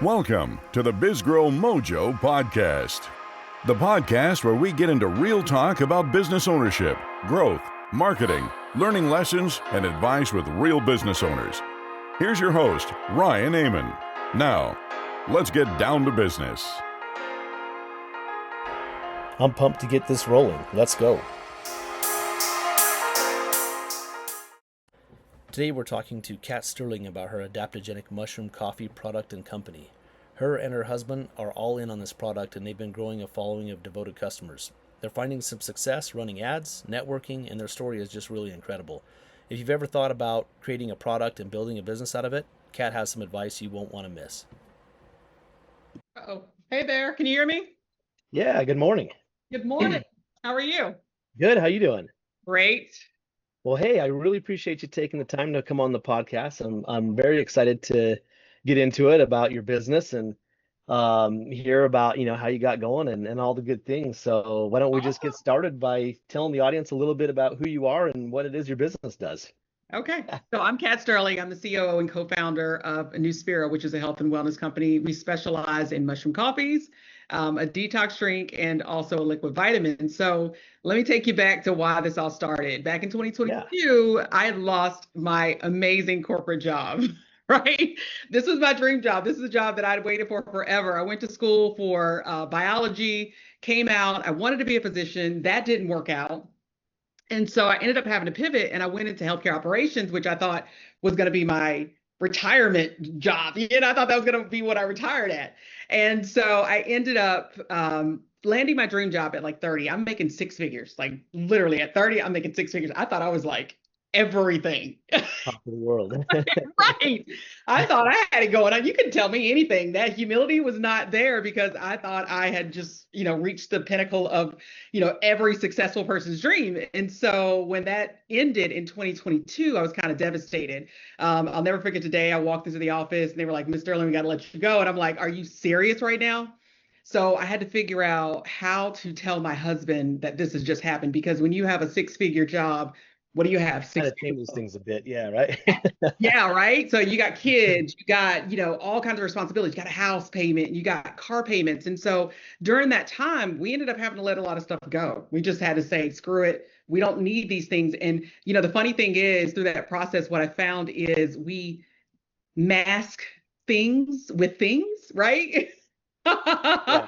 Welcome to the BizGrowMojo podcast, the podcast where we get into real talk about business ownership, growth, marketing, learning lessons, and advice with real business owners. Here's your host, Ryan Amon. Now, let's get down to business. I'm pumped to get this rolling. Let's go. Today we're talking to Kat Sterling about her adaptogenic mushroom coffee product and company. Her and her husband are all in on this product, and they've been growing a following of devoted customers. They're finding some success running ads, networking, and their story is just really incredible. If you've ever thought about creating a product and building a business out of it, Kat has some advice you won't want to miss. Uh-oh. Hey there, can you hear me? Yeah, good morning. Good morning. How are you? Good, how you doing? Great. Well, hey, I really appreciate you taking the time to come on the podcast. I'm very excited to get into it about your business and hear about, how you got going and all the good things. So why don't we just get started by telling the audience a little bit about who you are and what it is your business does. Okay. So I'm Kat Sterling. I'm the COO and co-founder of Nuspira, which is a health and wellness company. We specialize in mushroom coffees, a detox drink, and also a liquid vitamin. So let me take you back to why this all started. Back in 2022, I had lost my amazing corporate job, right? This was my dream job. This is a job that I'd waited for forever. I went to school for biology, came out. I wanted to be a physician. That didn't work out. And so I ended up having to pivot, and I went into healthcare operations, which I thought was going to be my retirement job. I thought that was going to be what I retired at. And so I ended up landing my dream job at like 30. I'm making six figures, like literally at 30, I'm making six figures. I thought I was like everything. Top of the world. Right. I thought I had it going on. You can tell me anything. That humility was not there because I thought I had just, reached the pinnacle of, every successful person's dream. And so when that ended in 2022, I was kind of devastated. I'll never forget today. I walked into the office and they were like, "Ms. Sterling, we got to let you go." And I'm like, "Are you serious right now?" So I had to figure out how to tell my husband that this has just happened, because when you have a six-figure job, what do you have? Kind of changes things a bit. Yeah, right. Yeah, right. So you got kids, you got, all kinds of responsibilities. You got a house payment, you got car payments. And so during that time, we ended up having to let a lot of stuff go. We just had to say, screw it. We don't need these things. And, the funny thing is, through that process, what I found is we mask things with things, right? Yeah,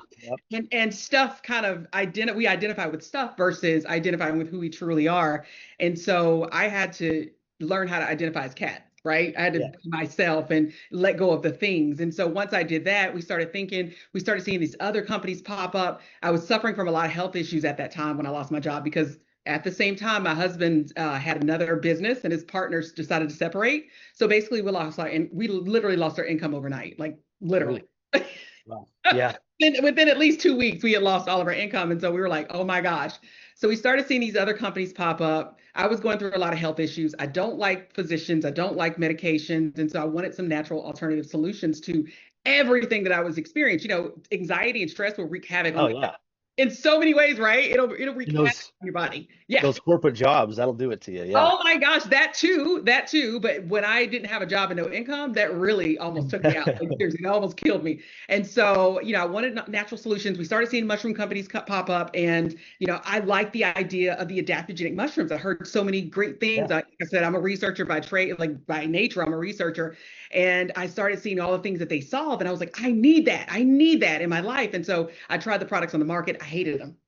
yep. And stuff kind of we identify with stuff versus identifying with who we truly are. And so I had to learn how to identify as Kat, right? I had to be myself and let go of the things. And so once I did that, we started seeing these other companies pop up. I was suffering from a lot of health issues at that time when I lost my job, because at the same time, my husband had another business and his partners decided to separate. So basically we literally lost our income overnight, like literally. Wow. Yeah. Within at least 2 weeks, we had lost all of our income. And so we were like, oh my gosh. So we started seeing these other companies pop up. I was going through a lot of health issues. I don't like physicians. I don't like medications. And so I wanted some natural alternative solutions to everything that I was experiencing. Anxiety and stress will wreak havoc on in so many ways, right? It'll wreak havoc on your body. Yeah. Those corporate jobs, that'll do it to you. Yeah. Oh my gosh, that too. But when I didn't have a job and no income, that really almost took me out. Like, seriously, that almost killed me. And so, I wanted natural solutions. We started seeing mushroom companies pop up, and I like the idea of the adaptogenic mushrooms. I heard so many great things. Like I said, I'm a researcher by trade, like by nature, I'm a researcher. And I started seeing all the things that they solve, and I was like, I need that in my life. And so I tried the products on the market. I hated them.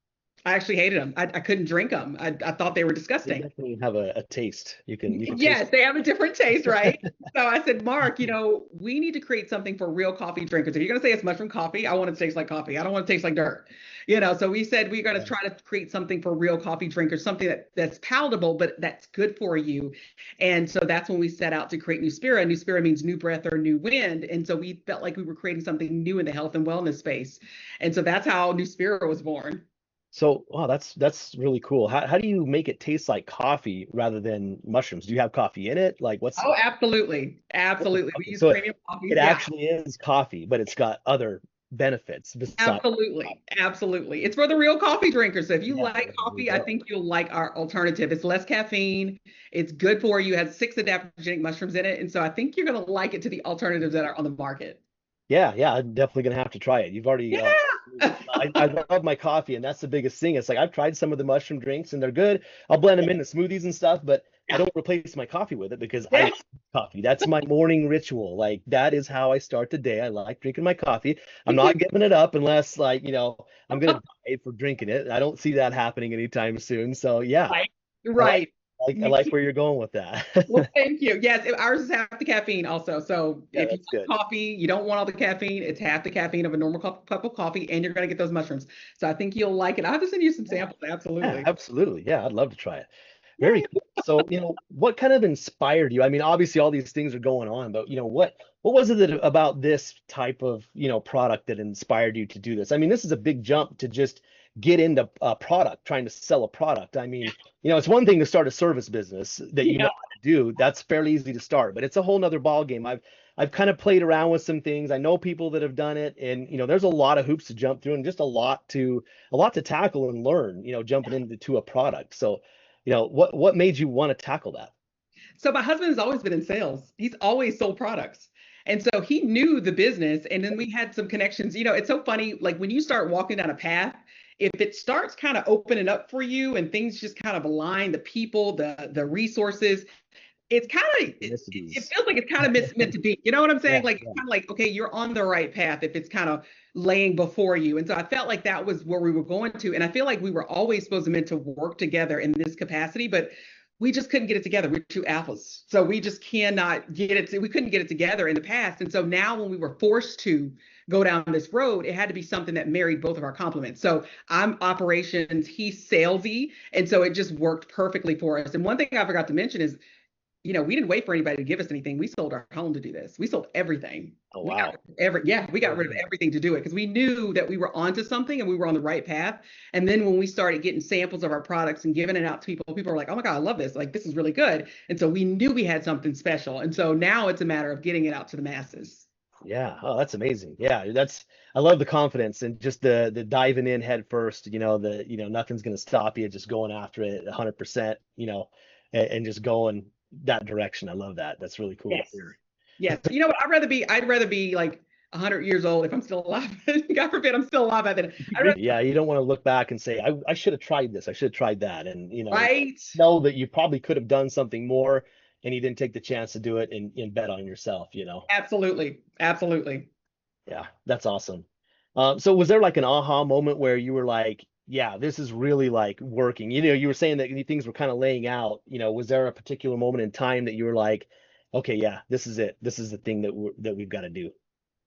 I actually hated them. I couldn't drink them. I thought they were disgusting. They definitely have a taste. You can yes, they have a different taste, right? So I said, Mark, we need to create something for real coffee drinkers. If you're going to say it's mushroom coffee, I want it to taste like coffee. I don't want it to taste like dirt. So we said we're going to try to create something for real coffee drinkers, something that's palatable, but that's good for you. And so that's when we set out to create Nuspira. Nuspira means new breath or new wind. And so we felt like we were creating something new in the health and wellness space. And so that's how Nuspira was born. So, wow, that's really cool. How do you make it taste like coffee rather than mushrooms? Do you have coffee in it? Like what's? Oh, absolutely. Absolutely. Okay, We use so premium coffee. it actually is coffee, but it's got other benefits besides. Absolutely. Absolutely. It's for the real coffee drinkers. So if you like coffee, I think you'll like our alternative. It's less caffeine. It's good for you. It has 6 adaptogenic mushrooms in it. And so I think you're going to like it to the alternatives that are on the market. Yeah, I'm definitely gonna have to try it. You've already, Yeah. I love my coffee, and that's the biggest thing. It's like I've tried some of the mushroom drinks, and they're good. I'll blend them into smoothies and stuff, but I Yeah. don't replace my coffee with it because I Yeah. love coffee. That's my morning ritual. Like that is how I start the day. I like drinking my coffee. I'm Me too. not giving it up unless like, I'm gonna die for drinking it. I don't see that happening anytime soon. So yeah, Right. I like Right. I Me like too. where you're going with that. Well, thank you. Yes, ours is half the caffeine also. So Yeah, if you that's good. like coffee, you don't want all the caffeine. It's half the caffeine of a normal cup of coffee, and you're going to get those mushrooms. So I think you'll like it. I have to send you some Yeah. samples. Yeah, Absolutely. absolutely. Yeah, I'd love to try it. Very Yay. cool. So, what kind of inspired you? I mean, obviously all these things are going on, but what was it about this type of, product that inspired you to do this? I mean, this is a big jump to just get into a product, trying to sell a product. I mean, it's one thing to start a service business that you know Yeah. how to do. That's fairly easy to start, but it's a whole nother ball game. I've kind of played around with some things. I know people that have done it, and there's a lot of hoops to jump through and just a lot to tackle and learn, jumping into a product. So, what made you want to tackle that? So my husband has always been in sales. He's always sold products. And so he knew the business. And then we had some connections. It's so funny, like when you start walking down a path, if it starts kind of opening up for you and things just kind of align, the people, the resources, it's kind of it Synchronicities. feels like it's kind of meant to be. You know what I'm Yeah, saying? Like it's yeah, kind of like, okay, you're on the right path if it's kind of laying before you. And so I felt like that was where we were going to. And I feel like we were always supposed to meant to work together in this capacity, but we just couldn't get it together. We're two alphas. So we just cannot get it. We couldn't get it together in the past. And so now when we were forced to go down this road, it had to be something that married both of our complements. So I'm operations, he's salesy. And so it just worked perfectly for us. And one thing I forgot to mention is we didn't wait for anybody to give us anything. We sold our home to do this. We sold everything. Oh, We got wow. we got Very rid of good. everything to do it because we knew that we were onto something and we were on the right path. And then when we started getting samples of our products and giving it out to people were like, "Oh my God, I love this. Like this is really good." And so we knew we had something special. And so now it's a matter of getting it out to the masses. Yeah. Oh, that's amazing. Yeah, I love the confidence and just the diving in head first, nothing's gonna stop you, just going after it 100%, and just going that direction. I love that. That's really cool to Yes. hear. Yes. You know what? I'd rather be like 100 years old if I'm still alive. God forbid I'm still alive by then. I'd rather, Yeah, you don't want to look back and say, I should have tried this. I should have tried that. And, right? know that you probably could have done something more and you didn't take the chance to do it and bet on yourself. Absolutely. Absolutely. Yeah, that's awesome. So was there like an aha moment where you were like, yeah, this is really like working? You were saying that things were kind of laying out. Was there a particular moment in time that you were like, okay, yeah, this is it. This is the thing that we've got to do.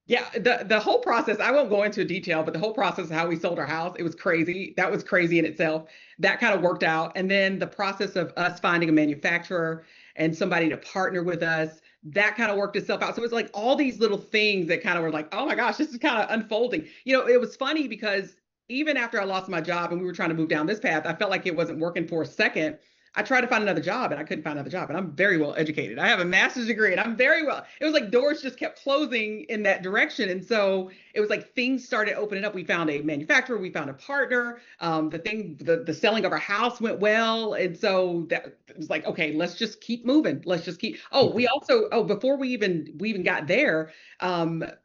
Yeah, the whole process, I won't go into detail, but the whole process of how we sold our house, it was crazy. That was crazy in itself. That kind of worked out. And then the process of us finding a manufacturer and somebody to partner with us, that kind of worked itself out. So it was like all these little things that kind of were like, oh my gosh, this is kind of unfolding. It was funny because even after I lost my job and we were trying to move down this path, I felt like it wasn't working for a second. I tried to find another job and I couldn't find another job. And I'm very well educated. I have a master's degree and I'm very well. It was like doors just kept closing in that direction. And so it was like things started opening up. We found a manufacturer, we found a partner. The selling of our house went well. And so that it was like, okay, let's just keep moving. Let's just keep. Before we even got there,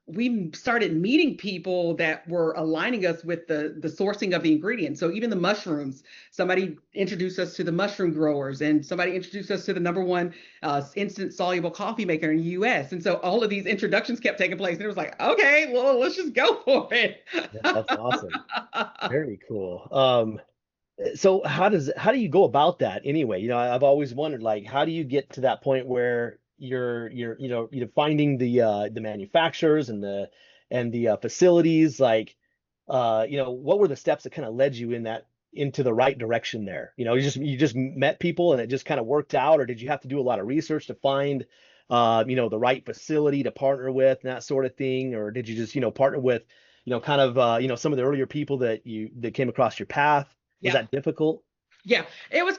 we started meeting people that were aligning us with the sourcing of the ingredients. So even the mushrooms, somebody introduced us to the mushroom growers, and somebody introduced us to the number one instant soluble coffee maker in the U.S. And so all of these introductions kept taking place, and it was like, okay, well, let's just go for it. Yeah, that's awesome. Very cool. So how do you go about that anyway? I've always wondered, like, how do you get to that point where you're finding the manufacturers and the facilities, like, what were the steps that kind of led you into the right direction there? You just met people and it just kind of worked out, or did you have to do a lot of research to find the right facility to partner with and that sort of thing? Or did you just, partner with, kind of some of the earlier people that came across your path? Was Yeah. that difficult? Yeah, it was.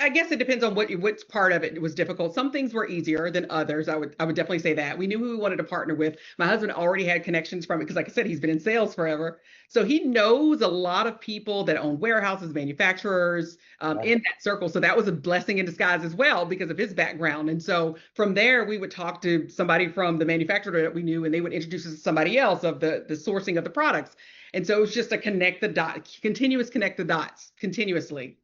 I guess it depends on which part of it was difficult. Some things were easier than others. I would definitely say that. We knew who we wanted to partner with. My husband already had connections from it because, like I said, he's been in sales forever, so he knows a lot of people that own warehouses, manufacturers, Right. in that circle. So that was a blessing in disguise as well because of his background. And so from there, we would talk to somebody from the manufacturer that we knew, and they would introduce us to somebody else of the sourcing of the products. And so it was just a connect the dot, continuous connect the dots continuously.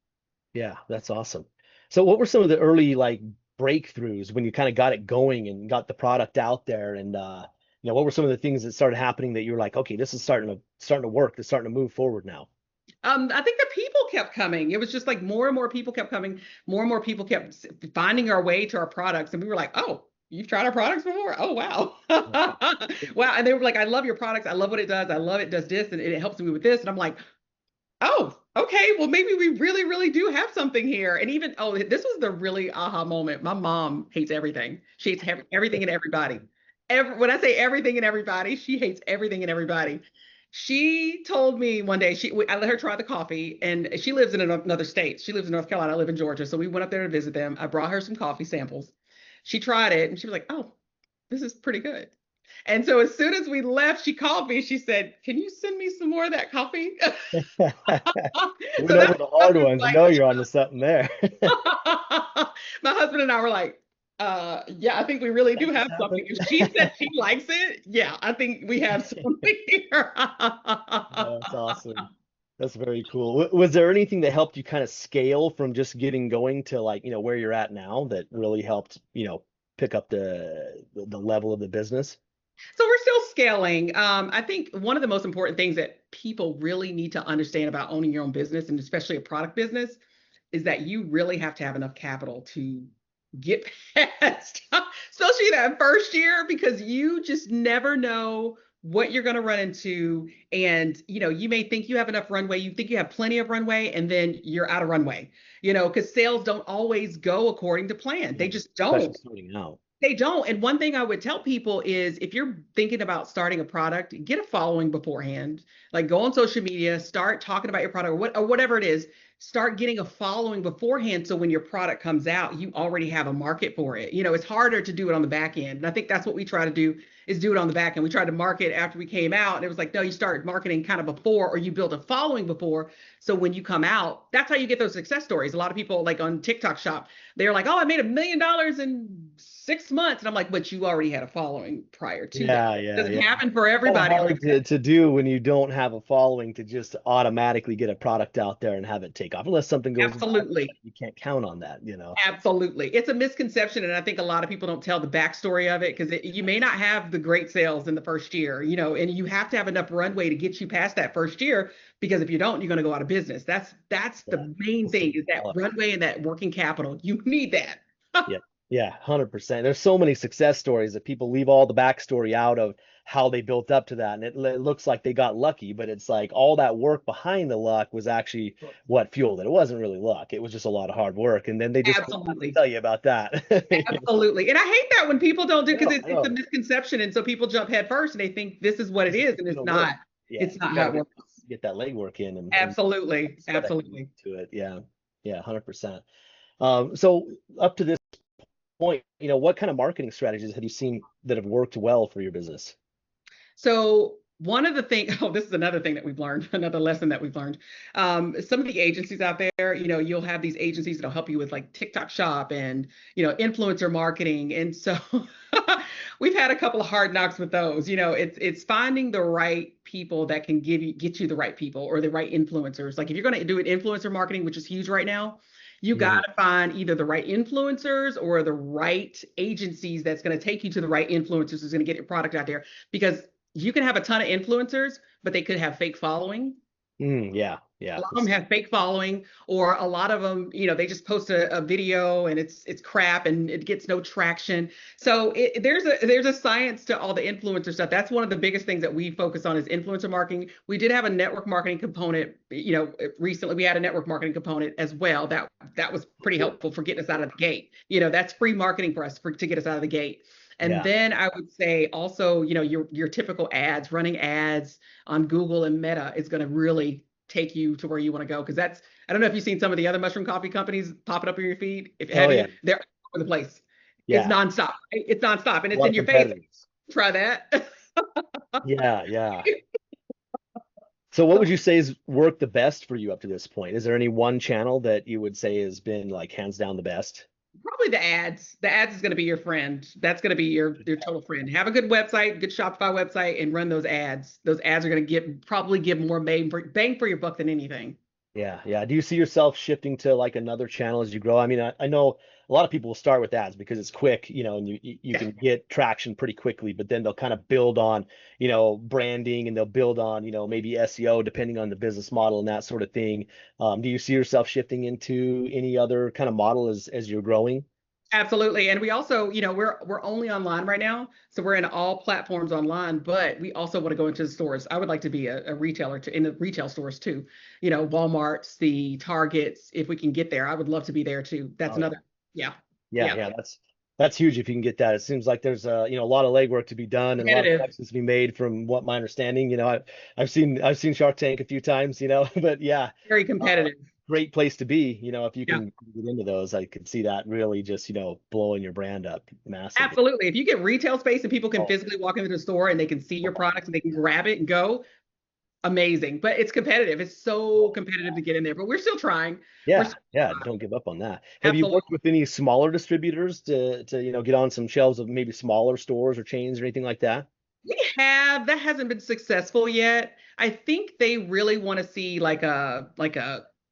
Yeah, that's awesome. So what were some of the early like breakthroughs when you kind of got it going and got the product out there and what were some of the things that started happening that you were like, okay, this is starting to work, it's starting to move forward now. I think the people kept coming. It was just like more and more people kept coming. More and more people kept finding our way to our products. And we were like, oh, you've tried our products before? Oh, wow. Right. Wow. And they were like, I love your products. I love what it does. I love it does this and it helps me with this. And I'm like, oh, okay. Well, maybe we really, really do have something here. And even, oh, this was the really aha moment. My mom hates everything. She hates everything and everybody. When I say everything and everybody, she hates everything and everybody. She told me one day, I let her try the coffee, and she lives in another state. She lives in North Carolina. I live in Georgia. So we went up there to visit them. I brought her some coffee samples. She tried it and she was like, oh, this is pretty good. And so as soon as we left, she called me. She said, can you send me some more of that coffee? Went So over that's the my hard husband's ones. You like, know you're onto something there. my husband and I were like, yeah, I think we really do That just have something. happened. If she said she likes it, yeah, I think we have something here. That's awesome. That's very cool. Was there anything that helped you kind of scale from just getting going to like, where you're at now that really helped, pick up the level of the business? So we're still scaling. I think one of the most important things that people really need to understand about owning your own business, and especially a product business, is that you really have to have enough capital to get past, especially that first year, because you just never know what you're going to run into. And, you may think you have enough runway, you think you have plenty of runway, and then you're out of runway, because sales don't always go according to plan. They Yeah, just especially don't. starting out. They don't. And one thing I would tell people is if you're thinking about starting a product, get a following beforehand. Like go on social media, start talking about your product or whatever it is. Start getting a following beforehand. So when your product comes out, you already have a market for it. It's harder to do it on the back end. And I think that's what we try to do is do it on the back end. We tried to market after we came out. And it was like, no, you start marketing kind of before, or you build a following before. So when you come out, that's how you get those success stories. A lot of people like on TikTok shop, they're like, oh, I made $1 million in 6 months. And I'm like, but you already had a following prior to that. Yeah, It yeah, doesn't yeah. happen for Kind of everybody hard like that. to do when you don't have a following to just automatically get a product out there and have it take off, unless something goes wrong. Absolutely. You can't count on that. Absolutely. It's a misconception. And I think a lot of people don't tell the backstory of it because you may not have the great sales in the first year, and you have to have enough runway to get you past that first year because if you don't, you're going to go out of business. That's Yeah. the main It's thing is that develop. runway and that working capital. You need that. Yeah, yeah, 100%. There's so many success stories that people leave all the backstory out of how they built up to that. And it looks like they got lucky, but it's like all that work behind the luck was actually what fueled it. It wasn't really luck. It was just a lot of hard work. And then they just forgot to Absolutely. tell you about that. Absolutely. And I hate that when people don't do I because know, it's, I it's a know. misconception. And so people jump head first and they think this is what it This is is, and gonna it's work. not. Yeah, It's not you how got to it works. get that legwork in and Absolutely. sweat equity Absolutely. to it. Yeah, yeah, 100%. So up to this point, what kind of marketing strategies have you seen that have worked well for your business? So one of the things, oh, this is another thing that we've learned, another lesson that we've learned. Some of the agencies out there, you'll have these agencies that'll help you with like TikTok shop and, influencer marketing. And so we've had a couple of hard knocks with those. It's finding the right people that can get you the right people or the right influencers. Like if you're going to do an influencer marketing, which is huge right now, you got Mhm. to find either the right influencers or the right agencies that's going to take you to the right influencers who's going to get your product out there because you can have a ton of influencers, but they could have fake following. Yeah, A yeah. lot of them have fake following, or a lot of them, they just post a video and it's crap and it gets no traction. So there's a science to all the influencer stuff. That's one of the biggest things that we focus on is influencer marketing. We did have a network marketing component, recently we had a network marketing component as well. That was pretty Cool. helpful for getting us out of the gate. That's free marketing for us to get us out of the gate. And Yeah. then I would say also, your typical ads, running ads on Google and Meta is going to really take you to where you want to go. Because I don't know if you've seen some of the other mushroom coffee companies popping up in your feed. If you Oh have yeah. you, they're all over the place. It's Yeah. nonstop. Right? It's nonstop, and A it's lot in of your face. competitors. Try that. Yeah, yeah. So what would you say has worked the best for you up to this point? Is there any one channel that you would say has been like hands down the best? Probably the ads. The ads is going to be your friend. That's going to be your total friend. Have a good website, good Shopify website, and run those ads. Those ads are going to probably give more bang for your buck than anything. Yeah, yeah. Do you see yourself shifting to like another channel as you grow? I mean, I know a lot of people will start with ads because it's quick, and you Yeah. can get traction pretty quickly, but then they'll kind of build on, branding, and they'll build on, maybe SEO depending on the business model and that sort of thing. Do you see yourself shifting into any other kind of model as you're growing? Absolutely. And we also, we're only online right now. So we're in all platforms online, but we also want to go into the stores. I would like to be a retailer in the retail stores too. Walmart's, the Targets, if we can get there. I would love to be there too. That's Oh yeah. another, yeah. Yeah, Yeah. yeah, that's huge if you can get that. It seems like there's a lot of legwork to be done and a lot of Competitive. questions to be made from what my understanding. I've seen Shark Tank a few times, but yeah, Very uh, competitive. great place to be. If you Yeah. can get into those, I could see that really just blowing your brand up massively. Absolutely. If you get retail space and people can Oh, physically walk into the store and they can see your products and they can grab it and go, amazing. But it's competitive. It's so competitive to get in there, but we're still trying. We're yeah, still yeah, trying. don't give up on that. Have you Absolutely. worked with any smaller distributors to get on some shelves of maybe smaller stores or chains or anything like that? We have. That hasn't been successful yet. I think they really want to see like an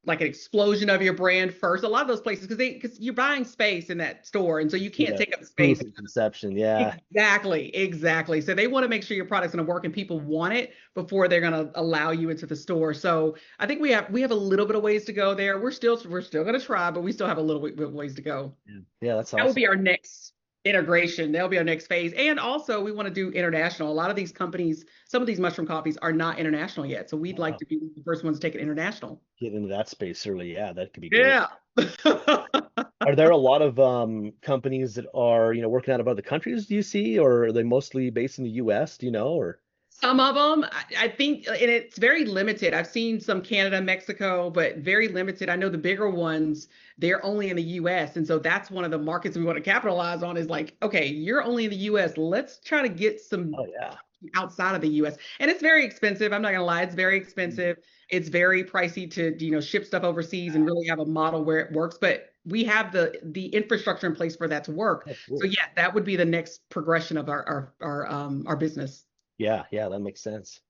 explosion of your brand first. A lot of those places because you're buying space in that store, and so you can't Yeah, take up proof space. of conception. Yeah. Exactly, exactly. So they want to make sure your product's going to work and people want it before they're going to allow you into the store. So I think we have a little bit of ways to go there. We're still going to try, but we still have a little bit of ways to go. Yeah, yeah, that's That will awesome. be our next integration. That'll be our next phase. And also, we want to do international. A lot of these companies, some of these mushroom coffees are not international yet. So we'd like Wow. to be the first ones to take it international. Get into that space early. Yeah, that could be great. Yeah. Are there a lot of companies that are, working out of other countries, do you see, or are they mostly based in the US, do you know, or Some of them, I think, and it's very limited. I've seen some Canada, Mexico, but very limited. I know the bigger ones, they're only in the US. And so that's one of the markets we want to capitalize on is like, okay, you're only in the US. Let's try to get some oh yeah. outside of the US. And it's very expensive. I'm not gonna lie, it's very expensive. It's very pricey to, ship stuff overseas and really have a model where it works. But we have the infrastructure in place for that to work. Oh, So cool. yeah, that would be the next progression of our business. Yeah, yeah, that makes sense.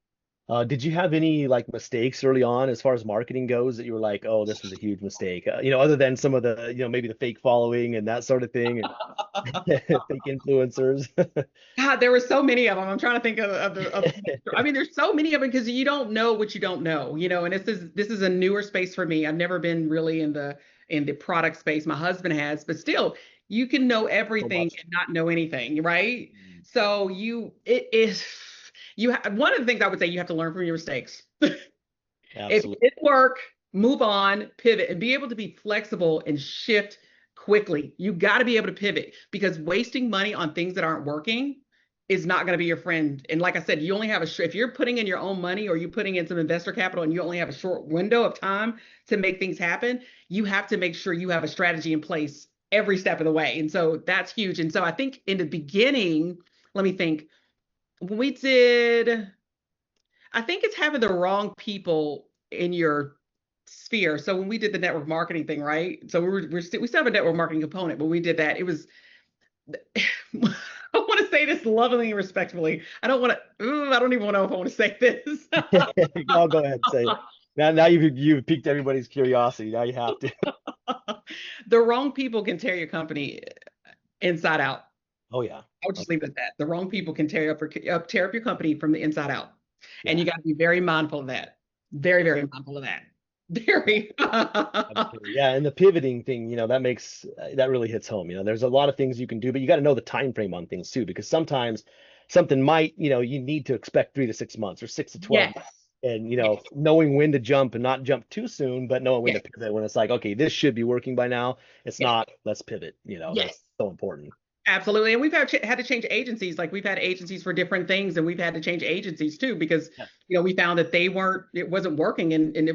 Did you have any like mistakes early on as far as marketing goes that you were like, oh, this was a huge mistake? Other than some of the, maybe the fake following and that sort of thing and fake influencers. God, there were so many of them. I'm trying to think I mean, there's so many of them because you don't know what you don't know, and this is a newer space for me. I've never been really in the product space. My husband has, but still, you can know So everything much. and not know anything, right? So it is one of the things I would say you have to learn from your mistakes. If it Absolutely. didn't work, move on, pivot, and be able to be flexible and shift quickly. You got to be able to pivot because wasting money on things that aren't working is not going to be your friend. And like I said, you only have if you're putting in your own money or you're putting in some investor capital and you only have a short window of time to make things happen, you have to make sure you have a strategy in place every step of the way. And so that's huge. And so I think in the beginning, let me think, when we did I think it's having the wrong people in your sphere. So when we did the network marketing thing, right? So we still have a network marketing component, but we did that. It was I want to say this lovingly and respectfully. I don't want to. I don't even know if I want to say this. I'll go ahead and say it. Now you've piqued everybody's curiosity. Now you have to. The wrong people can tear your company inside out. Oh yeah. I would just leave it at that. The wrong people can tear up your company from the inside out, and Yeah. you got to be very mindful of that. Very, very mindful of that. Very. Absolutely. Yeah, and the pivoting thing, that really hits home. There's a lot of things you can do, but you got to know the time frame on things too, because sometimes something might, you need to expect 3 to 6 months or 6 to 12 months. Yes. And Yes. knowing when to jump and not jump too soon, but knowing when to Yes. pivot when it's like, okay, this should be working by now. It's Yes. not, let's pivot. That's Yes. so important. Absolutely. And we've had to change agencies. Like we've had agencies for different things, and we've had to change agencies too, because, Yeah. we found that it wasn't working, and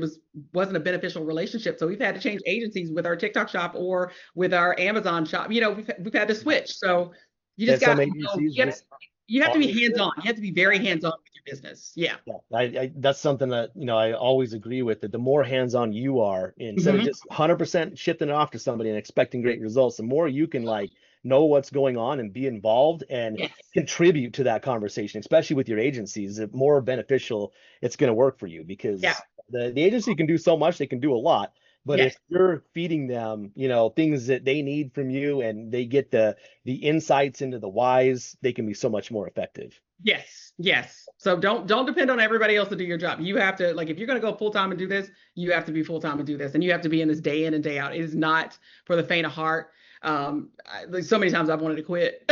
wasn't a beneficial relationship. So we've had to change agencies with our TikTok shop or with our Amazon shop. We've had to switch. So you just And got some to agencies you have, just you have to be aren't good. hands-on. You have to be very hands-on with your business. Yeah. Yeah, that's something that, I always agree with, that the more hands-on you are, instead of Mhm. just 100% shifting it off to somebody and expecting great results, the more you can like know what's going on and be involved and Yes. contribute to that conversation, especially with your agencies, the more beneficial it's going to work for you, Yeah. because the agency can do so much, they can do a lot. But Yes. if you're feeding them, things that they need from you, and they get the insights into the whys, they can be so much more effective. Yes, yes. So don't depend on everybody else to do your job. You have to, like, if you're going to go full time and do this, you have to be full time and do this, and you have to be in this day in and day out. It is not for the faint of heart. Like, so many times I've wanted to quit.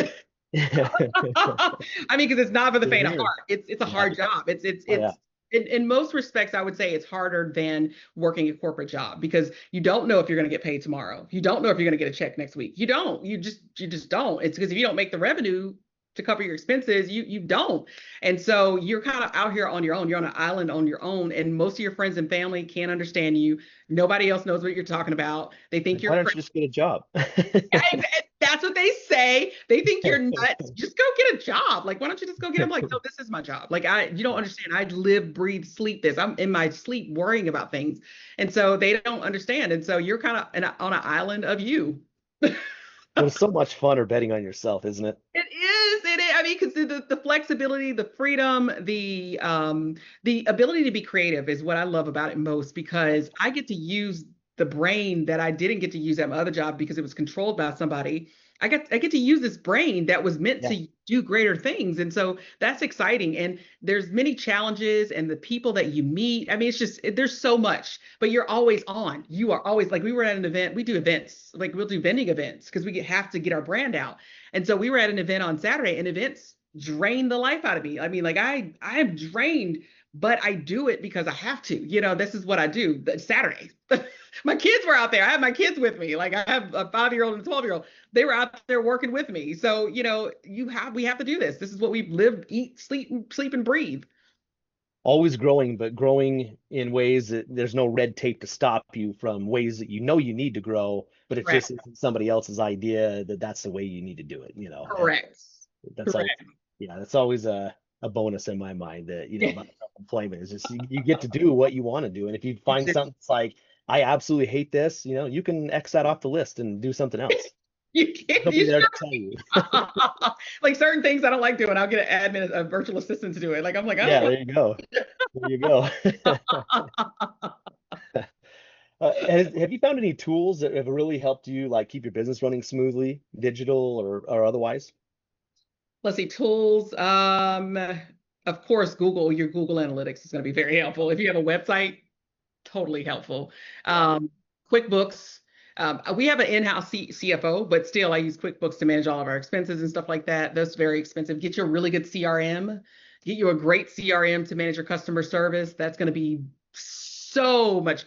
I mean, because it's not for the Same faint of here. heart. It's a Yeah. hard job. Oh yeah. In most respects, I would say it's harder than working a corporate job, because you don't know if you're going to get paid tomorrow. You don't know if you're going to get a check next week. You don't. You just don't. It's because if you don't make the revenue to cover your expenses, you don't. And so you're kind of out here on your own. You're on an island on your own, and most of your friends and family can't understand you. Nobody else knows what you're talking about. They think Like, why you're don't you just get a job? that's what they say. They think you're nuts. Just go get a job. Like, why don't you just go get them? Like, no, this is my job. Like, you don't understand. I live, breathe, sleep this. I'm in my sleep worrying about things. And so they don't understand. And so you're kind of on an island of you. But it's so much funner betting on yourself, isn't it? It is. It is. I mean, because the flexibility, the freedom, the ability to be creative is what I love about it most, because I get to use the brain that I didn't get to use at my other job because it was controlled by somebody. I get to use this brain that was meant Yeah. to do greater things. And so that's exciting. And there's many challenges, and the people that you meet. I mean, it's just there's so much, but you're always on. You are always, like, we were at an event, we do events, like we'll do vending events because have to get our brand out. And so we were at an event on Saturday, and events drain the life out of me. I mean, like, I am drained, but I do it because I have to. This is what I do. Saturday. My kids were out there. I have my kids with me. Like, I have a 5-year-old and a 12-year-old. They were out there working with me. So, we have to do this. This is what we live, eat, sleep and breathe. Always growing, but growing in ways that there's no red tape to stop you from ways that you need to grow, but it just Correct. isn't somebody else's idea that that's the way you need to do it. And Correct. that's always, Correct. yeah, that's always a bonus in my mind, that, Yeah. about employment is just you get to do what you want to do. And if you find something that's like, I absolutely hate this, you can X that off the list and do something else. You can't. Nobody You there to tell you. like certain things I don't like doing. I'll get an admin, a virtual assistant to do it. Like, I'm like, I Yeah, don't there you go. There you go. Have you found any tools that have really helped you like keep your business running smoothly, digital or otherwise? Let's see, tools. Of course, your Google Analytics is going to be very helpful. If you have a website, totally helpful. QuickBooks. We have an in-house CFO, but still I use QuickBooks to manage all of our expenses and stuff like that. That's very expensive. Get you a really good CRM. Get you a great CRM to manage your customer service. That's going to be so much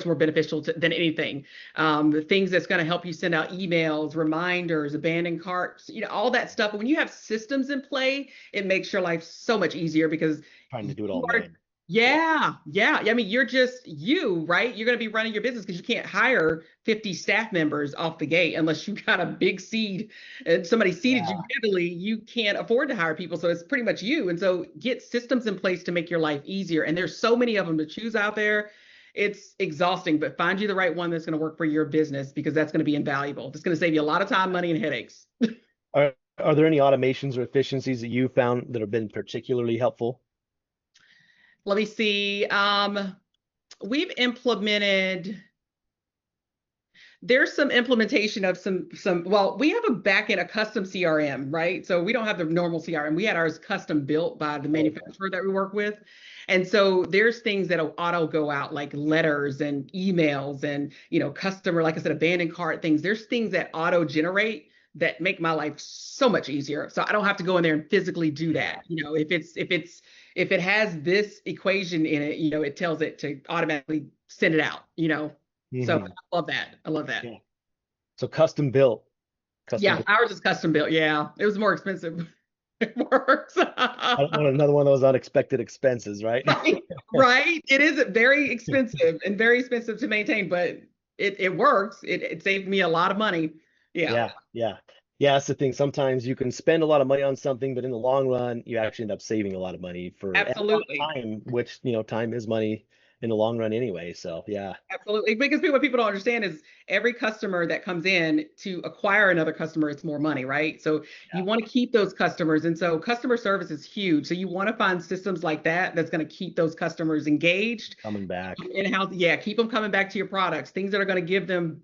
more beneficial than anything. The things that's going to help you send out emails, reminders, abandoned carts, all that stuff. When you have systems in play, it makes your life so much easier, because Trying to do it you all are, manually. yeah. I mean, you're just you, right? You're going to be running your business, because you can't hire 50 staff members off the gate unless you got a big seed and somebody seeded you Yeah. heavily. You can't afford to hire people. So it's pretty much you. And so get systems in place to make your life easier. And there's so many of them to choose out there. It's exhausting, but find you the right one that's going to work for your business, because that's going to be invaluable. It's going to save you a lot of time, money, and headaches. Are there any automations or efficiencies that you found that have been particularly helpful? Let me see. We've implemented There's some implementation of well, we have a custom CRM, right? So we don't have the normal CRM. We had ours custom built by the manufacturer that we work with. And so there's things that'll auto go out, like letters and emails and, customer, like I said, abandoned cart things. There's things that auto generate that make my life so much easier. So I don't have to go in there and physically do that. If it has this equation in it, it tells it to automatically send it out. So Hmm. I love that. I love that. Yeah. So custom built, Custom Yeah, built. ours is custom built. Yeah, it was more expensive. It works. I don't want another one of those unexpected expenses, right? Right, right. It is very expensive and very expensive to maintain, but it works. It saved me a lot of money. Yeah, Yeah, yeah. Yeah, that's the thing. Sometimes you can spend a lot of money on something, but in the long run, you actually end up saving a lot of money for and a lot of absolutely. time, which, time is money in the long run anyway. So yeah. Absolutely. Because what people don't understand is every customer that comes in to acquire another customer, it's more money, right? So Yeah. you want to keep those customers. And so customer service is huge. So you want to find systems like that that's going to keep those customers engaged Coming back. in-house. Yeah, keep them coming back to your products, things that are going to give them,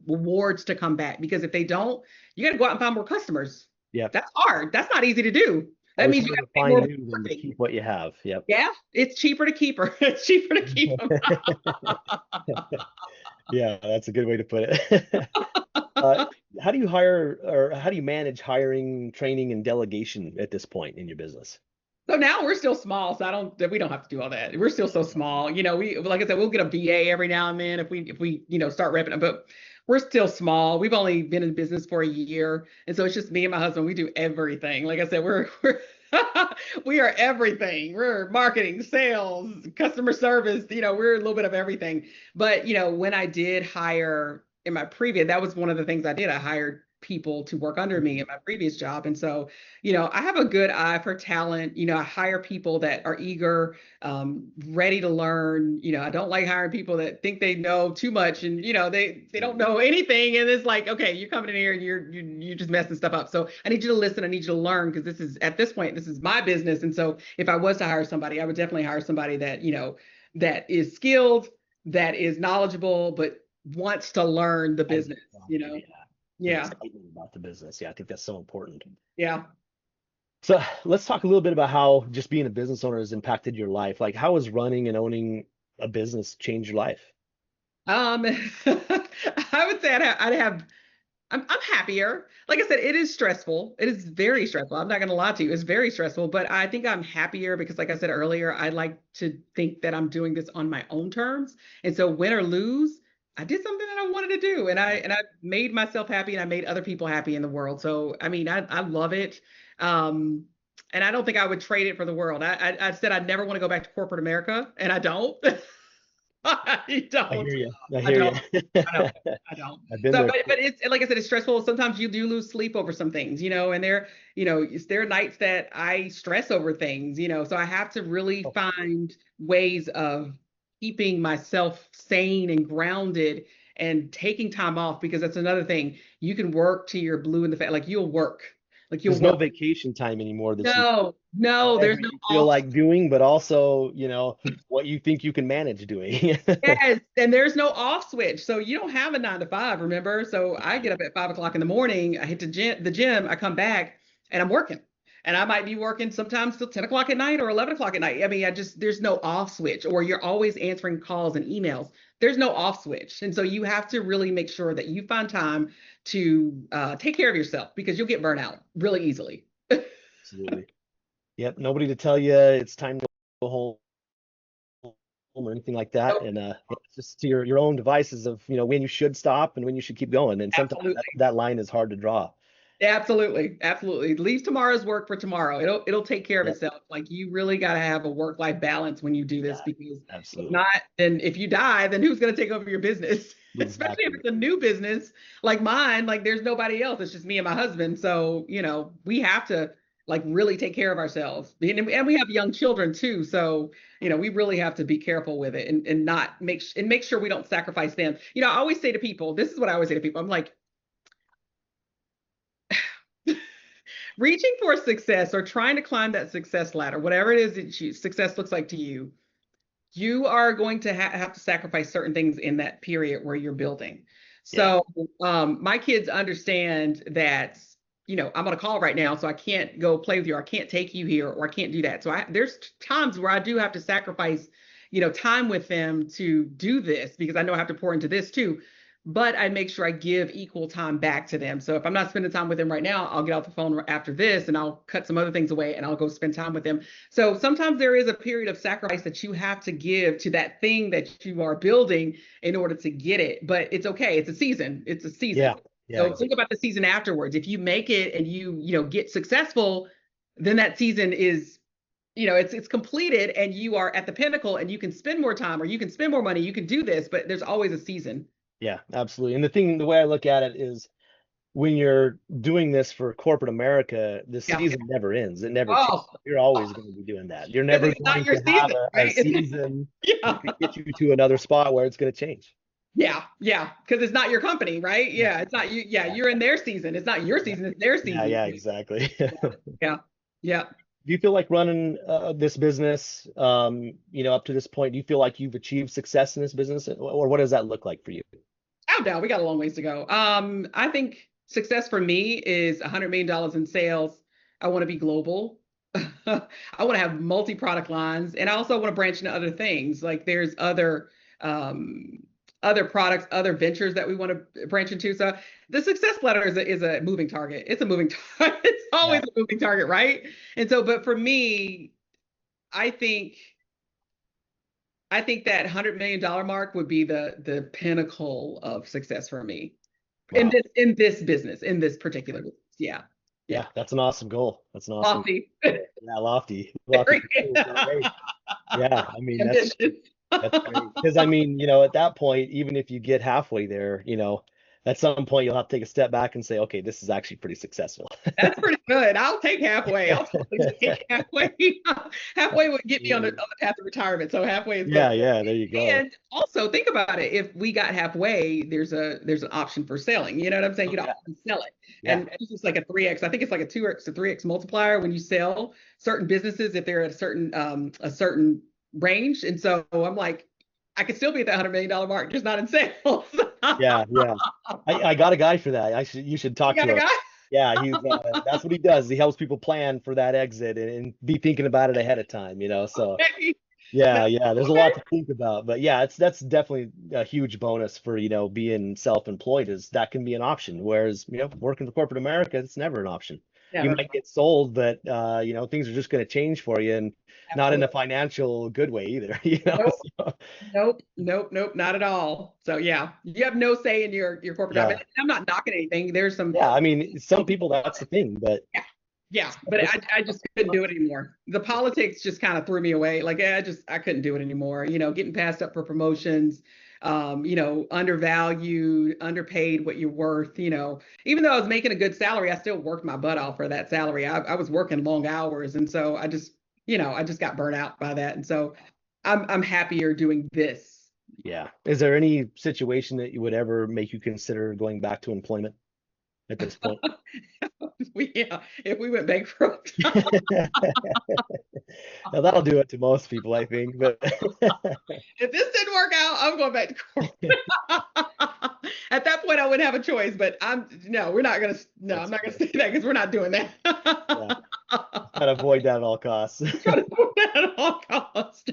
rewards to come back. Because if they don't, you got to go out and find more customers. Yep. That's hard. That's not easy to do. That Always means you harder got to to pay find more new than to marketing. keep what you have. Yep. Yeah, it's cheaper to keep her. It's cheaper to keep them. Yeah, that's a good way to put it. Uh, how do you hire or how do you manage hiring, training, and delegation at this point in your business? So now we're still small, so we don't have to do all that. We're still so small. We like I said, we'll get a VA every now and then if we start repping it, but we're still small. We've only been in business for a year, and so it's just me and my husband. We do everything. Like I said, we're we are everything. We're marketing, sales, customer service. We're a little bit of everything. But when I did hire in my previous, that was one of the things I did. I hired people to work under me in my previous job, and so I have a good eye for talent. I hire people that are eager, ready to learn. I don't like hiring people that think they know too much and they don't know anything. And it's like, okay, you're coming in here and you're just messing stuff up. So I need you to listen. I need you to learn because at this point, this is my business. And so if I was to hire somebody, I would definitely hire somebody that that is skilled, that is knowledgeable, but wants to learn the As- business. Yeah. And Yeah, excitement about the business. Yeah, I think that's so important. yeah. So let's talk a little bit about how just being a business owner has impacted your life. Like, how has running and owning a business changed your life? I would say I'm happier. Like I said, it is stressful. It is very stressful. I'm not going to lie to you. It's very stressful, but I think I'm happier because, like I said earlier, I like to think that I'm doing this on my own terms. And so, win or lose, I did something that I wanted to do, and I made myself happy, and I made other people happy in the world. So, I mean, I love it. Um, and I don't think I would trade it for the world. I said I'd never want to go back to corporate America, and I don't. I I don't. hear you. I I hear don't. you. I don't. I don't. I've been So, there. but it's like I said, it's stressful. Sometimes you do lose sleep over some things, and there are nights that I stress over things, so I have to really Oh, find ways of keeping myself sane and grounded and taking time off because that's another thing. You can work till you're blue in the face, like you'll work, like you'll there's no work. vacation time anymore that you No, no, there's whatever no you feel off. like doing, but also, what you think you can manage doing. Yes, and there's no off switch. So you don't have a 9 to 5, remember? So I get up at 5 o'clock in the morning, I hit the gym, I come back and I'm working. And I might be working sometimes till 10 o'clock at night or 11 o'clock at night. I mean, there's no off switch, or you're always answering calls and emails. There's no off switch. And so you have to really make sure that you find time to take care of yourself because you'll get burnt out really easily. Absolutely. Yep. Nobody to tell you it's time to go home or anything like that. So, And it's just to your own devices of, when you should stop and when you should keep going. And sometimes absolutely. that line is hard to draw. Absolutely, absolutely. Leave tomorrow's work for tomorrow. It'll take care of Yep. itself. Like you really got to have a work-life balance when you do this Yeah, because if absolutely. not, then if you die, then who's going to take over your business? Especially if Exactly. it's a new business like mine, like there's nobody else. It's just me and my husband. So, we have to like really take care of ourselves. And we have young children too. So, we really have to be careful with it and not make sure we don't sacrifice them. I always say to people, this is what I always say to people. I'm like, reaching for success or trying to climb that success ladder, whatever it is that success looks like to you, you are going to have to sacrifice certain things in that period where you're building. Yeah. So my kids understand that, I'm on a call right now, so I can't go play with you, or I can't take you here, or I can't do that. So there's times where I do have to sacrifice, time with them to do this because I know I have to pour into this too. But I make sure I give equal time back to them. So if I'm not spending time with them right now, I'll get off the phone after this and I'll cut some other things away and I'll go spend time with them. So sometimes there is a period of sacrifice that you have to give to that thing that you are building in order to get it. But it's okay. It's a season. It's a season. Yeah. Yeah, So exactly. think about the season afterwards. If you make it and you get successful, then that season is, it's completed and you are at the pinnacle and you can spend more time or you can spend more money, you can do this, but there's always a season. Yeah, absolutely. And the way I look at it is when you're doing this for corporate America, the Yeah. season never ends. It never changes. Oh, You're always going to be doing that. You're because never it's not going your to have season, a right? season that Yeah. could get you to another spot where it's going to change. Yeah, yeah, because it's not your company, right? Yeah, Yeah, it's not you. Yeah, yeah, you're in their season. It's not your yeah, season, it's their yeah, season. yeah, exactly. Yeah, yeah. Do you feel like running this business, up to this point, do you feel like you've achieved success in this business, or what does that look like for you? Oh no, we got a long ways to go. I think success for me is $100 million in sales. I want to be global. I want to have multi-product lines, and I also want to branch into other things. Like there's um, other products, other ventures that we want to branch into. So the success ladder is a moving target. It's a moving target. It's Yeah, always a moving target, right? And so, but for me, I think I think that $100 million mark would be the pinnacle of success for me wow. in this business, in this particular business. Yeah. Yeah. Yeah, that's an awesome goal. That's an awesome, Lofty. yeah, lofty, lofty Very goal. But hey, yeah, I mean, ambitious. that's great. Because I mean, at that point, even if you get halfway there, at some point you'll have to take a step back and say, okay, this is actually pretty successful. That's pretty good. I'll take halfway. I'll totally take halfway. Halfway would get me on Absolutely. the path of retirement. So halfway is good. Yeah, yeah, there you go. And also think about it. If we got halfway, there's an option for selling. You know what I'm saying? Oh, You don't yeah, have to sell it. yeah, And it's just like a 3x. I think it's like a 2x to 3x multiplier when you sell certain businesses if they're at a certain range. And so I'm like, I could still be at that $100 million mark, just not in sales. yeah, yeah. I got a guy for that. You should You talk got to a him. guy? Yeah, that's what he does. He helps people plan for that exit and be thinking about it ahead of time, So Okay. yeah, No, yeah, there's a okay. lot to think about, but yeah, that's definitely a huge bonus for, being self-employed is that can be an option. Whereas, working for corporate America, it's never an option. You Never. might get sold, but things are just going to change for you and not in a Absolutely. financial good way either, Nope. So, Nope, not at all. So yeah, you have no say in your corporate job. And yeah. I'm not knocking anything. There's some, Yeah, I mean, some people that's the thing, but yeah, yeah, but I just couldn't do it anymore. The politics just kind of threw me away. Like I couldn't do it anymore. Getting passed up for promotions, undervalued, underpaid what you're worth. Even though I was making a good salary, I still worked my butt off for that salary. I was working long hours, and so I just got burnt out by that. And so I'm happier doing this. yeah. Is there any situation that you would ever make you consider going back to employment at this point? If we went bankrupt. Now that'll do it to most people, I think, but If this didn't work out, I'm going back to corporate. At that point, I wouldn't have a choice. But no, we're not gonna. No, I'm that's not gonna fair. say that because we're not doing that. Yeah, gotta avoid that at all costs. Try to avoid that at all costs.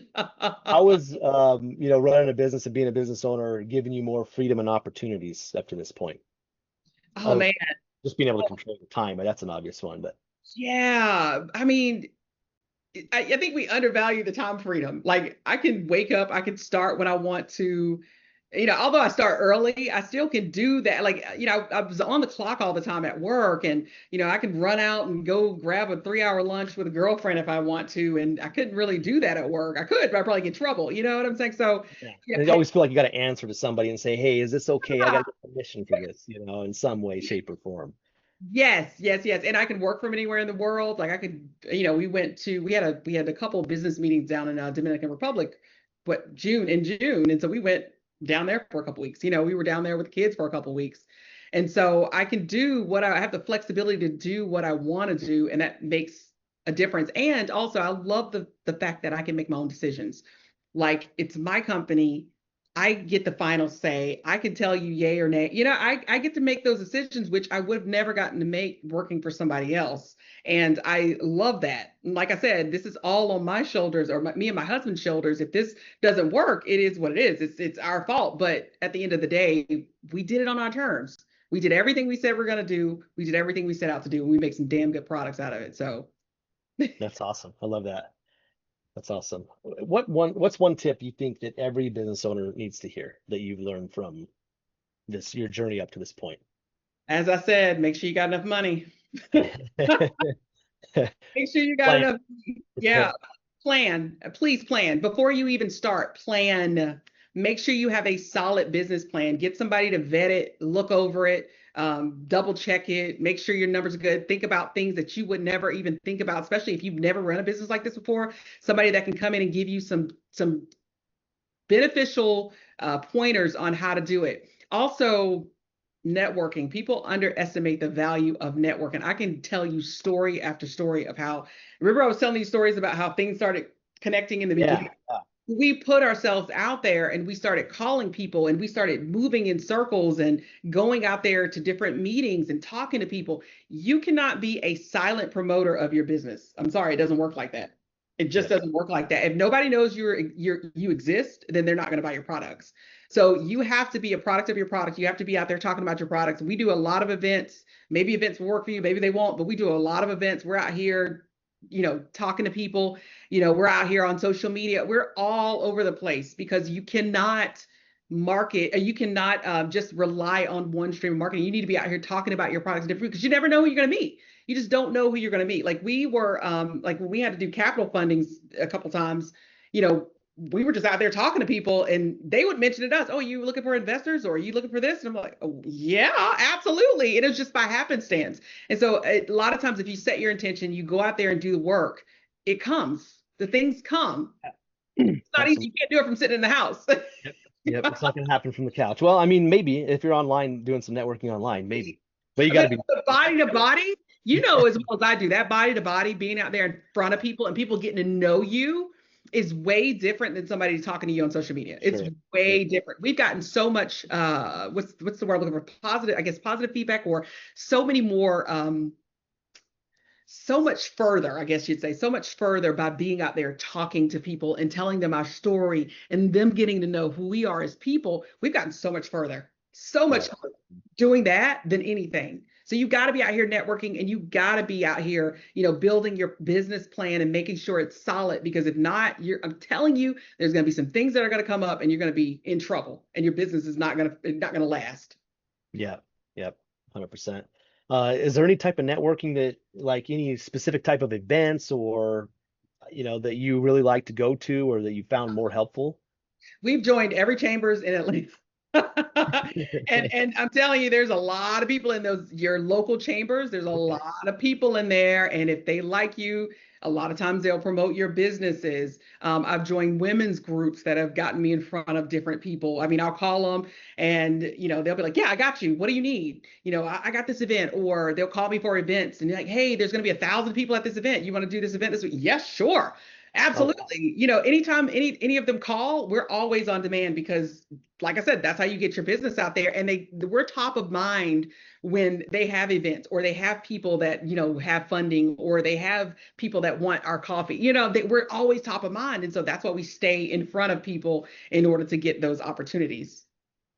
How was running a business and being a business owner giving you more freedom and opportunities up to this point? Oh Other man, just being able to control your time, that's an obvious one, but yeah. I mean, I think we undervalue the time freedom. Like I can wake up, I can start when I want to. Although I start early, I still can do that. Like, I was on the clock all the time at work and, I could run out and go grab a 3-hour lunch with a girlfriend if I want to. And I couldn't really do that at work. I could, but I'd probably get in trouble. You know what I'm saying? So, yeah. yeah, And you always feel like you got to answer to somebody and say, "Hey, is this okay? I got to get permission for this," in some way, shape, or form. yes, yes, yes. And I can work from anywhere in the world. Like I could, we had a couple of business meetings down in Dominican Republic, but in June. And so we went down there for a couple of weeks. We were down there with the kids for a couple of weeks. And so I can do I have the flexibility to do what I want to do. And that makes a difference. And also I love the fact that I can make my own decisions. Like it's my company. I get the final say. I can tell you yay or nay. I get to make those decisions, which I would have never gotten to make working for somebody else. And I love that. And like I said, this is all on my shoulders or me and my husband's shoulders. If this doesn't work, it is what it is. It's our fault. But at the end of the day, we did it on our terms. We did everything we said we're going to do. We did everything we set out to do. And we make some damn good products out of it. So That's awesome. I love that. That's awesome. What's one tip you think that every business owner needs to hear that you've learned from your journey up to this point? As I said, make sure you got enough money. Make sure you got Plan. enough. Yeah. Plan. Please plan. Before you even start, plan. Make sure you have a solid business plan. Get somebody to vet it, look over it, double check it, make sure your numbers are good. Think about things that you would never even think about, especially if you've never run a business like this before. Somebody that can come in and give you some beneficial pointers on how to do it. Also, networking. People underestimate the value of networking. I can tell you story after story of how, remember I was telling you stories about how things started connecting in the Yeah. beginning. We put ourselves out there and we started calling people and we started moving in circles and going out there to different meetings and talking to people. You cannot be a silent promoter of your business. I'm sorry, it doesn't work like that. It just doesn't work like that. If nobody knows you exist, then they're not going to buy your products. So you have to be a product of your product. You have to be out there talking about your products. We do a lot of events. Maybe events will work for you, maybe they won't, but we do a lot of events. We're out here, talking to people. We're out here on social media. We're all over the place because you cannot market, you cannot just rely on one stream of marketing. You need to be out here talking about your products different because you never know who you're going to meet. You just don't know who you're going to meet. Like we were, like when we had to do capital fundings a couple times, we were just out there talking to people and they would mention it to us. Oh, you looking for investors or are you looking for this? And I'm like, oh, yeah, absolutely. And it was just by happenstance. And so a lot of times if you set your intention, you go out there and do the work, it comes. The things come. It's not easy. You can't do it from sitting in the house. Yep. It's not going to happen from the couch. Well, I mean, maybe if you're online doing some networking online, maybe, but you got to be body to body, as well as I do. That body to body, being out there in front of people and people getting to know you is way different than somebody talking to you on social media. It's way different. We've gotten so much, what's the word I'm looking for? Positive, I guess, positive feedback, or so many more, so much further, I guess you'd say, so much further by being out there talking to people and telling them our story and them getting to know who we are as people. We've gotten so much further, so much further doing that than anything. So you got to be out here networking and you got to be out here, building your business plan and making sure it's solid, because if not, I'm telling you, there's going to be some things that are going to come up and you're going to be in trouble and your business is not going to last. Yeah. Yep. 100%. Is there any type of networking that, like any specific type of events or, that you really like to go to or that you found more helpful? We've joined every chambers in Atlanta. and I'm telling you, there's a lot of people in your local chambers. There's a lot of people in there. And if they like you, a lot of times they'll promote your businesses. I've joined women's groups that have gotten me in front of different people. I mean, I'll call them and, they'll be like, yeah, I got you. What do you need? I got this event. Or they'll call me for events and be like, hey, there's going to be 1,000 people at this event. You want to do this event this week? Yes, sure. Absolutely. Anytime any of them call, we're always on demand because, like I said, that's how you get your business out there. And we're top of mind when they have events or they have people that, have funding, or they have people that want our coffee, we're always top of mind. And so that's why we stay in front of people in order to get those opportunities.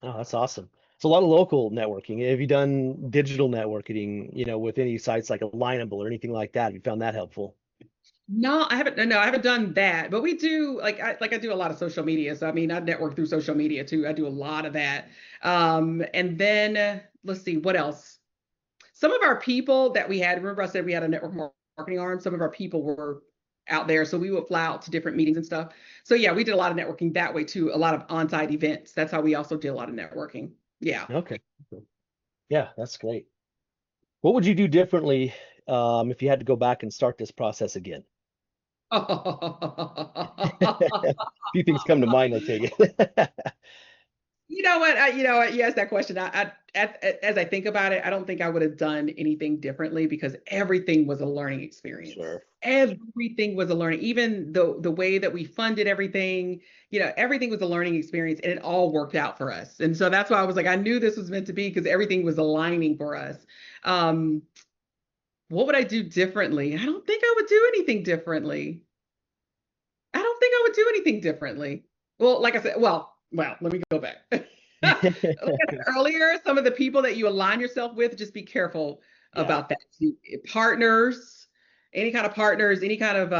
Oh, that's awesome. It's a lot of local networking. Have you done digital networking, with any sites like Alignable or anything like that? Have you found that helpful? No, I haven't. No, I haven't done that. But we do I do a lot of social media. So I mean, I network through social media too. I do a lot of that. And then let's see what else. Some of our people that we had. Remember, I said we had a network marketing arm. Some of our people were out there, so we would fly out to different meetings and stuff. So yeah, we did a lot of networking that way too. A lot of on-site events. That's how we also did a lot of networking. Yeah. Okay. Yeah, that's great. What would you do differently if you had to go back and start this process again? A few things come to mind, I take it. You know what? You asked that question. As I think about it, I don't think I would have done anything differently because everything was a learning experience. Sure. Everything was a learning, even the way that we funded everything, everything was a learning experience and it all worked out for us. And so that's why I was like, I knew this was meant to be because everything was aligning for us. What would I do differently? I don't think I would do anything differently. Well, like I said, well, let me go back. Like I said earlier, some of the people that you align yourself with, just be careful about that. Partners, any kind of partners, any kind of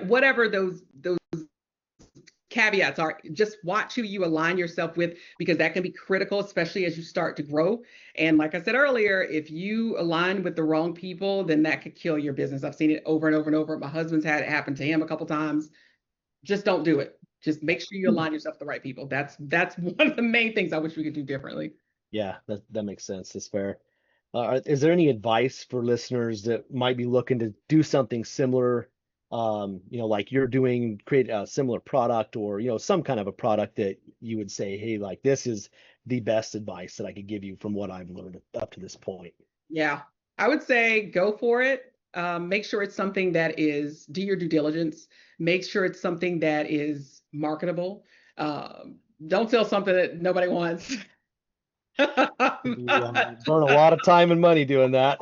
whatever those caveats are just watch who you align yourself with, because that can be critical, especially as you start to grow. And like I said earlier, if you align with the wrong people, then that could kill your business. I've seen it over and over and over. My husband's had it happen to him a couple times. Just don't do it. Just make sure you align yourself with the right people. That's one of the main things I wish we could do differently. Yeah, that makes sense. That's fair. Is there any advice for listeners that might be looking to do something similar? Like you're doing, create a similar product, or, some kind of a product that you would say, hey, like this is the best advice that I could give you from what I've learned up to this point. Yeah, I would say go for it. Make sure it's something that is, do your due diligence. Make sure it's something that is marketable. Don't sell something that nobody wants. You burn a lot of time and money doing that.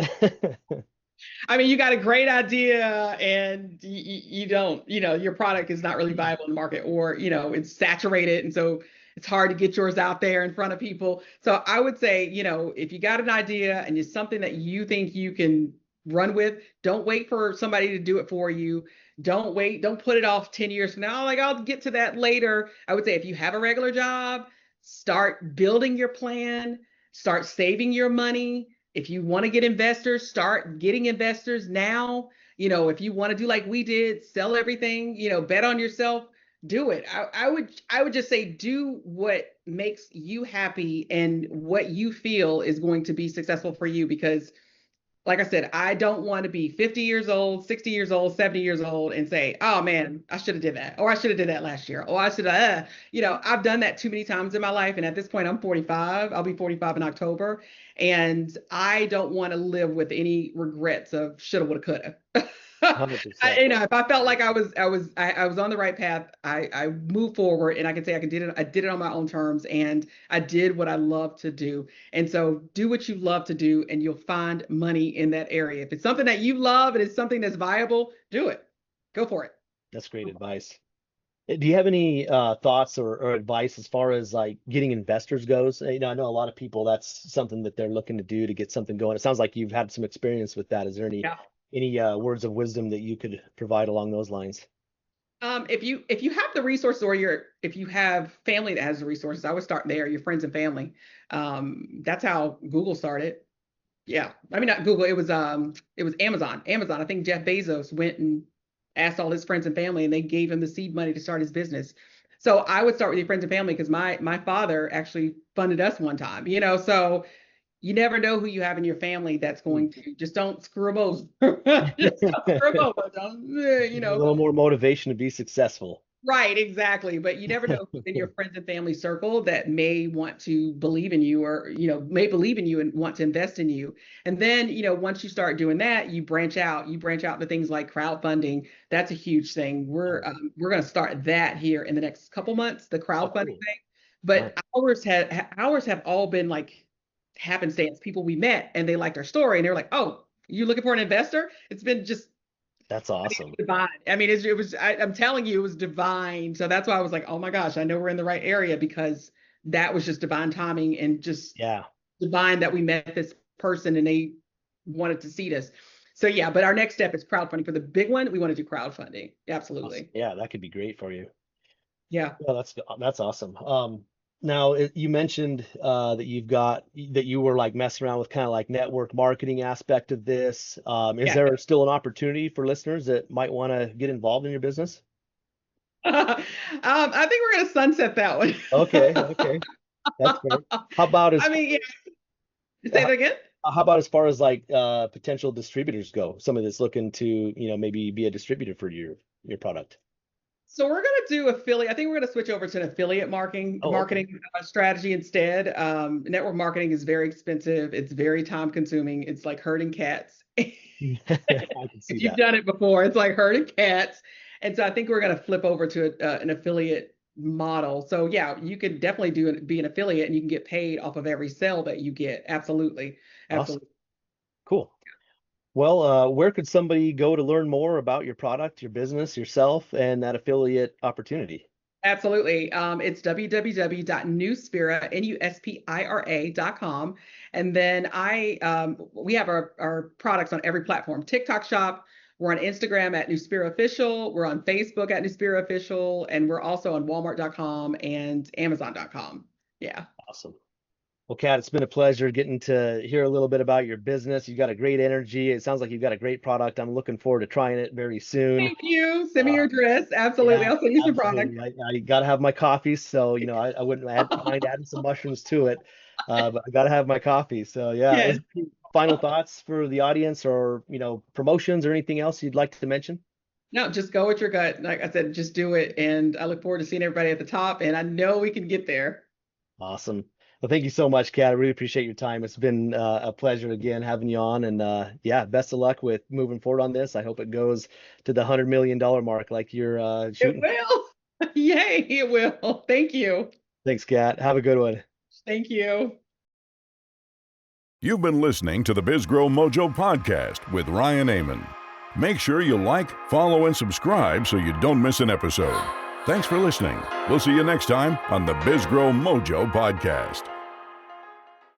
I mean, you got a great idea and you don't, your product is not really viable in the market, or, it's saturated. And so it's hard to get yours out there in front of people. So I would say, if you got an idea and it's something that you think you can run with, don't wait for somebody to do it for you. Don't wait. Don't put it off 10 years from now. Like, I'll get to that later. I would say if you have a regular job, start building your plan, start saving your money. If you want to get investors, start getting investors now. If you want to do like we did, sell everything, bet on yourself, do it. I would just say do what makes you happy and what you feel is going to be successful for you, because like I said, I don't want to be 50 years old, 60 years old, 70 years old and say, oh man, I should have did that. Or I should have did that last year. Or I should have, I've done that too many times in my life. And at this point, I'm 45. I'll be 45 in October. And I don't want to live with any regrets of shoulda, woulda, coulda. 100%. If I felt like I was on the right path, I moved forward, and I can say I did it on my own terms, and I did what I love to do. And so do what you love to do, and you'll find money in that area. If it's something that you love and it's something that's viable, do it. Go for it. That's great advice. Do you have any thoughts or advice as far as like getting investors goes? I know a lot of people, that's something that they're looking to do to get something going. It sounds like you've had some experience with that. Is there Yeah. any words of wisdom that you could provide along those lines? If you have the resources, or if you have family that has the resources, I would start there. Your friends and family. That's how Google started. Yeah, I mean, not Google. It was Amazon. Amazon. I think Jeff Bezos went and asked all his friends and family, and they gave him the seed money to start his business. So I would start with your friends and family, because my father actually funded us one time. So you never know who you have in your family that's going to, just don't screw them over. Just don't screw them over. A little more motivation to be successful. Right, exactly. But you never know who's in your friends and family circle that may want to believe in you, or, may believe in you and want to invest in you. And then, once you start doing that, you branch out to things like crowdfunding. That's a huge thing. We're going to start that here in the next couple months, the crowdfunding thing. But ours have all been like happenstance, people we met and they liked our story and they were like, oh, you looking for an investor? It's been just, that's awesome. Divine. I mean, it was, I'm telling you, it was divine. So that's why I was like, oh my gosh, I know we're in the right area, because that was just divine timing, and just divine that we met this person and they wanted to seed us. So yeah, but our next step is crowdfunding. For the big one, we want to do crowdfunding. Absolutely. Awesome. Yeah, that could be great for you. Yeah. Well, that's awesome. Now you mentioned that you were like messing around with kind of like network marketing aspect of this. Is there still an opportunity for listeners that might want to get involved in your business? I think we're going to sunset that one. Okay. That's great. How about say that again? How about as far as like potential distributors go? Somebody that's looking to, maybe be a distributor for your product. So we're going to do affiliate. I think we're going to switch over to an affiliate marketing strategy instead. Network marketing is very expensive. It's very time consuming. It's like herding cats. I can see If you've done it before, it's like herding cats. And so I think we're going to flip over to an affiliate model. So yeah, you could definitely be an affiliate, and you can get paid off of every sale that you get. Absolutely. Awesome. Cool. Well, where could somebody go to learn more about your product, your business, yourself, and that affiliate opportunity? Absolutely. It's www.nuspira.com. And then we have our products on every platform: TikTok Shop, We're on Instagram at Nuspira Official. We're on Facebook at Nuspira Official. And we're also on Walmart.com and Amazon.com. Yeah. Awesome. Well, Kat, it's been a pleasure getting to hear a little bit about your business. You've got a great energy. It sounds like you've got a great product. I'm looking forward to trying it very soon. Thank you. Send me your address. Absolutely. Yeah, I'll send you some product. absolutely. I got to have my coffee, so I wouldn't mind adding some mushrooms to it, but I got to have my coffee. So yeah, Yes. final thoughts for the audience, or promotions or anything else you'd like to mention? No, just go with your gut. Like I said, just do it. And I look forward to seeing everybody at the top. And I know we can get there. Awesome. Well, thank you so much, Kat. I really appreciate your time. It's been a pleasure again having you on, and yeah, best of luck with moving forward on this. I hope it goes to the $100 million mark like you're shooting. It will. Yay, it will. Thank you. Thanks, Kat. Have a good one. Thank you. You've been listening to the BizGrowMojo podcast with Ryan Amon. Make sure you like, follow, and subscribe so you don't miss an episode. Thanks for listening. We'll see you next time on the BizGrowMojo podcast.